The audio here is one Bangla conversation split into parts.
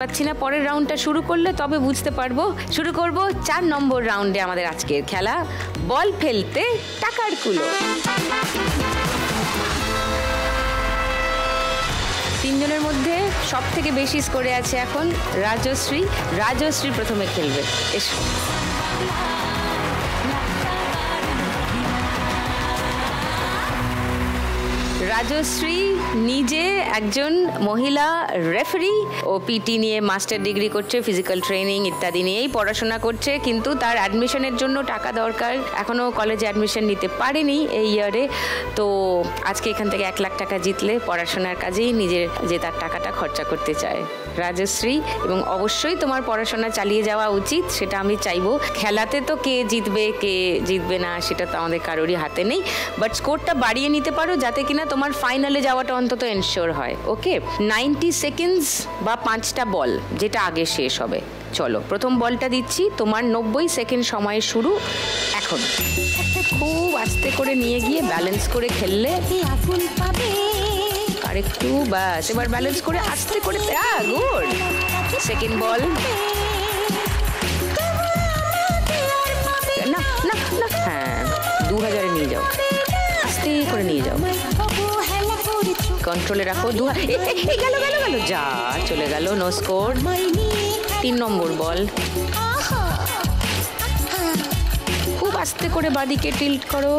পাচ্ছি না, পরের রাউন্ডটা শুরু করলে তবে বুঝতে পারবো। শুরু করব 4 নম্বর রাউন্ডে আমাদের আজকের খেলা, বল ফেলতে টাকার কুলো। তিনজনের মধ্যে সব থেকে বেশি স্কোরে আছে এখন রাজশ্রী। রাজশ্রী প্রথমে খেলবে, এসো। রাজশ্রী নিজে একজন মহিলা রেফারি, ও পিটি নিয়ে মাস্টার ডিগ্রি করছে, ফিজিক্যাল ট্রেনিং ইত্যাদি নিয়েই পড়াশোনা করছে, কিন্তু তার অ্যাডমিশনের জন্য টাকা দরকার, এখনও কলেজে অ্যাডমিশন নিতে পারেনি এই ইয়ারে। তো আজকে এখান থেকে 1 লাখ টাকা জিতলে পড়াশোনার কাজেই নিজের যে তার টাকাটা খরচা করতে চায় রাজশ্রী। এবং অবশ্যই তোমার পড়াশোনা চালিয়ে যাওয়া উচিত, সেটা আমি চাইবো। খেলাতে তো কে জিতবে কে জিতবে না সেটা তো আমাদের কারোরই হাতে নেই, বাট স্কোরটা বাড়িয়ে নিতে পারো যাতে কিনা তোমার ফাইনালে যাওয়াটা অন্তত এনশিওর হয়। ওকে, 90 সেকেন্ডস বা 5টা বল, যেটা আগে শেষ হবে। চলো, প্রথম বলটা দিচ্ছি, তোমার 90 সেকেন্ড সময় শুরু এখন। খুব আস্তে করে নিয়ে গিয়ে ব্যালেন্স করে খেললে আর একটু, বাস এবার ব্যালেন্স করে আস্তে করে, গুড। সেকেন্ড বল, না না না, হ্যাঁ 2000 নিয়ে যাও, আস্তে করে নিয়ে যাও, কন্ট্রোলে রাখো। গেল গেল গেল, যা চলে গেল, নো স্কোর। 3 নম্বর বল, খুব আস্তে করে বাদিকে টিল্ট করো,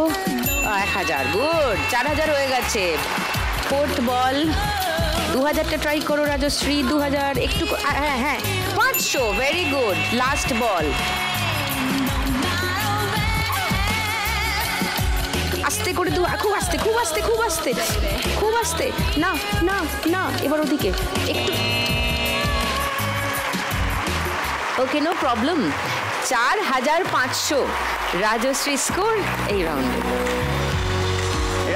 1000, গুড। 4000 হয়ে গেছে। 4th বল, 2000টা ট্রাই করো রাজশ্রী, 2000 একটু, হ্যাঁ হ্যাঁ 500, ভেরি গুড। লাস্ট বল, আস্তে করে, খুব আস্তে খুব আস্তে খুব আস্তে খুব আস্তে, না না না, এবার ওদিকে একটু, ওকে, নো প্রবলেম। 4500 রাজশ্রী স্কোর এই রাউন্ডে।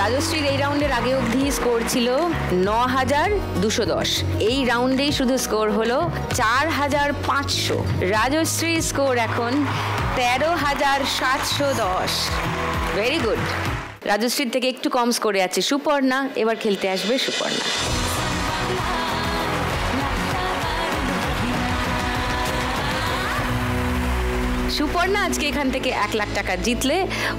রাজশ্রীর এই রাউন্ডের আগে অবধি স্কোর ছিল 9210, এই রাউন্ডেই শুধু স্কোর হলো 4500। রাজশ্রীর স্কোর এখন 13710, ভেরি গুড। রাজশ্রীর থেকে একটু কম স্কোরে আছে সুপর্ণা, এবার খেলতে আসবে সুপর্ণা। সুপর্ণা আজকে এখান থেকে 1 লাখ টাকা জিতলে,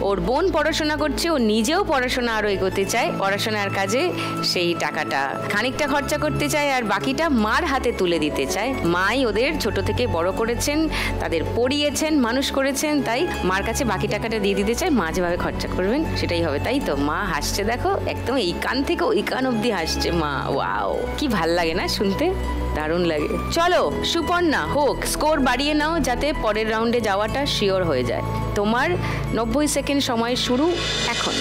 ওর বোন পড়াশোনা করছে, ও নিজেও পড়াশোনা আরও এগোতে চায়, পড়াশোনার কাজে সেই টাকাটা খানিকটা খরচা করতে চায় আর বাকিটা মার হাতে তুলে দিতে চায়। মাই ওদের ছোট থেকে বড় করেছেন, তাদের পড়িয়েছেন, মানুষ করেছেন, তাই মার কাছে বাকি টাকাটা দিয়ে দিতে চায়। মা যেভাবে খরচা করবেন সেটাই হবে, তাই তো? মা হাসছে, দেখো, একদম এই কান থেকে ওই কান অব্দি হাসছে মা। ওয়াও, কি ভাল লাগে না শুনতে, দারুণ লাগে। চলো সুপর্ণা হোক, স্কোর বাড়িয়ে নাও যাতে পরের রাউন্ডে যাওয়াটা শিওর হয়ে যায়। তোমার 90 সেকেন্ড সময় শুরু এখন।